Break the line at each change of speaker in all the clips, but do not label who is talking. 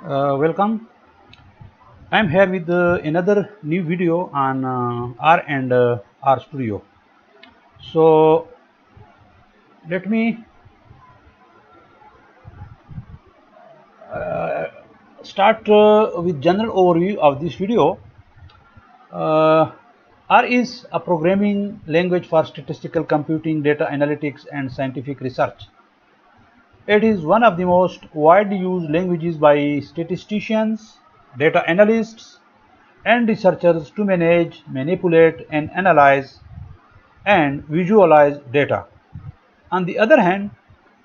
Welcome. I'm here with another new video on R and RStudio. So let me start with general overview of this video. Uh, R is a programming language for statistical computing, data analytics, and scientific research. It is one of the most widely used languages by statisticians, data analysts, and researchers to manage, manipulate, and analyze and visualize data. On the other hand,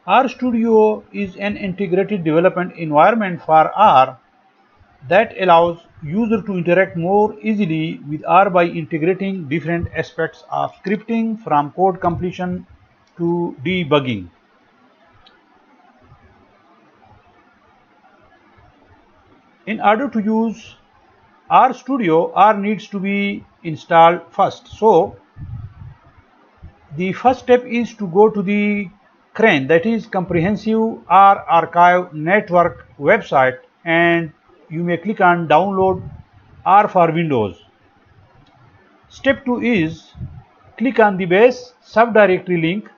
RStudio is an integrated development environment for R that allows users to interact more easily with R by integrating different aspects of scripting from code completion to debugging. In order to use RStudio, R needs to be installed first. So the first step is to go to the CRAN, that is Comprehensive R Archive Network website, and you may click on download R for Windows. Step 2 is click on the base subdirectory link,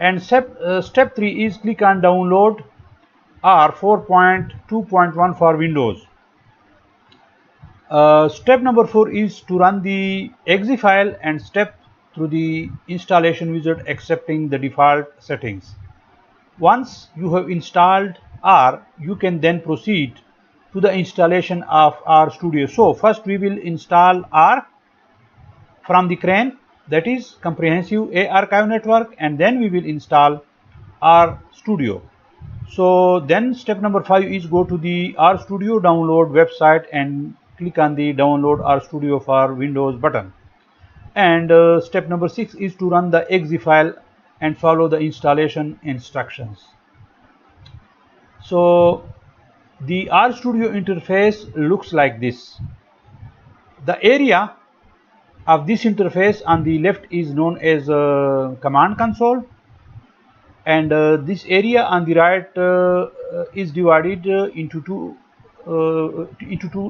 and step 3 is click on download R 4.2.1 for Windows. Step number 4 is to run the exe file and step through the installation wizard accepting the default settings. Once you have installed R, you can then proceed to the installation of RStudio. So first we will install R from the CRAN, that is Comprehensive A Archive Network, and then we will install RStudio. So then step number 5 is go to the RStudio download website and click on the download RStudio for Windows button. And step number 6 is to run the exe file and follow the installation instructions. So the RStudio interface looks like this. The area of this interface on the left is known as command console, and this area on the right is divided into two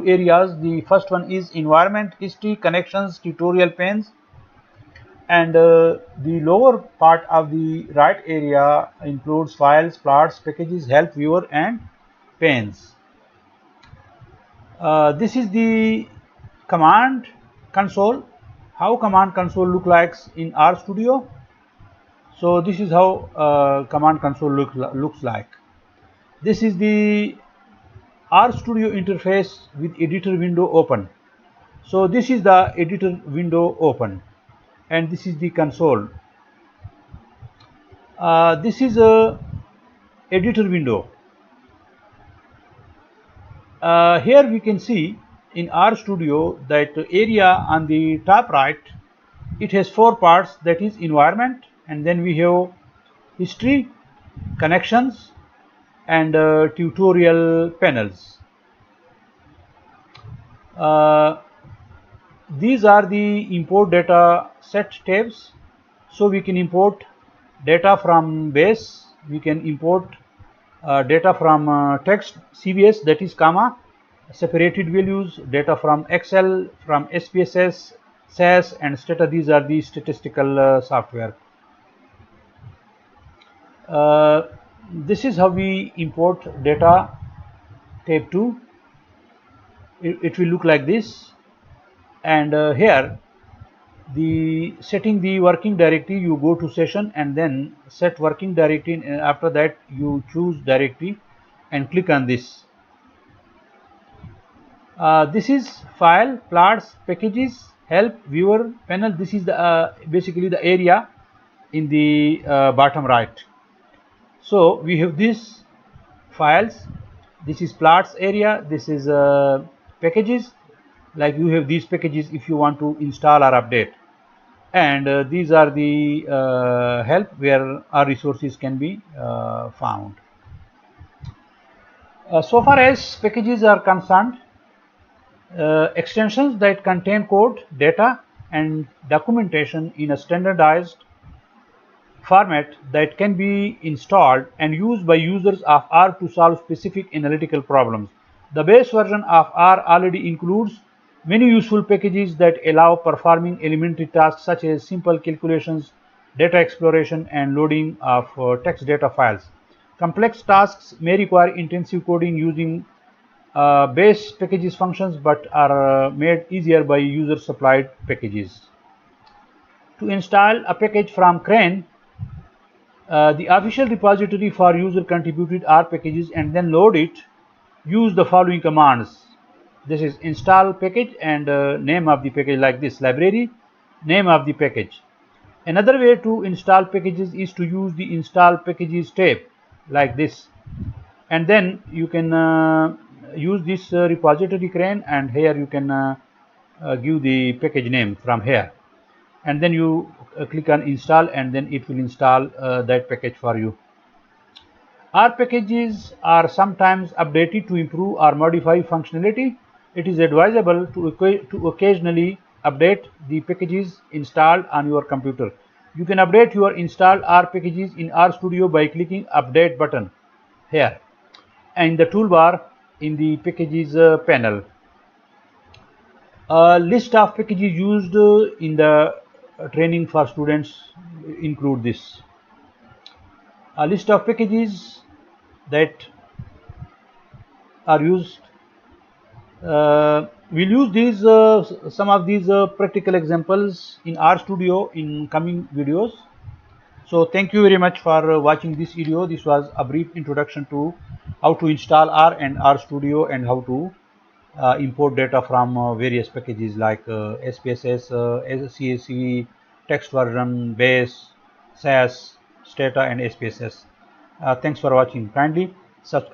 areas. The first one is environment, history, connections, tutorial panes, and the lower part of the right area includes files, plots, packages, help, viewer, and panes. This is the command console. How command console look like in RStudio? So this is how command console looks like. This is the RStudio interface with editor window open. So this is the editor window open, and this is the console. This is a editor window. Here we can see in RStudio that area on the top right, it has 4 parts, that is environment, and then we have history, connections, and tutorial panels. These are the import data set tabs. So we can import data from base, we can import data from text CVS, that is comma, separated values, data from Excel, from SPSS, SAS, and Stata. These are the statistical software. This is how we import data. Tab 2, it will look like this, and here the setting the working directory, you go to session and then set working directory, and after that you choose directory and click on this. This is file, plots, packages, help, viewer, panel. This is the basically the area in the bottom right. So we have these files, this is plots area, this is packages, like you have these packages if you want to install or update, and these are the help where our resources can be found. So far as packages are concerned, extensions that contain code, data, and documentation in a standardized format that can be installed and used by users of R to solve specific analytical problems. The base version of R already includes many useful packages that allow performing elementary tasks such as simple calculations, data exploration, and loading of text data files. Complex tasks may require intensive coding using base packages functions, but are made easier by user supplied packages. To install a package from Crane, the official repository for user contributed R packages, and then load it, use the following commands. This is install package and name of the package, like this: library, name of the package. Another way to install packages is to use the install packages tab, like this, and then you can use this repository Crane, and here you can give the package name from here, and then you click on install, and then it will install that package for you. R packages are sometimes updated to improve or modify functionality. It is advisable to occasionally update the packages installed on your computer. You can update your installed R packages in RStudio by clicking update button here and the toolbar in the packages panel. A list of packages used in the training for students include this. A list of packages that are used. We'll use these some of these practical examples in RStudio in coming videos. So thank you very much for watching this video. This was a brief introduction to how to install R and RStudio and how to import data from various packages like SPSS, CSV, text version, base, SAS, Stata, and SPSS. Thanks for watching. Kindly subscribe.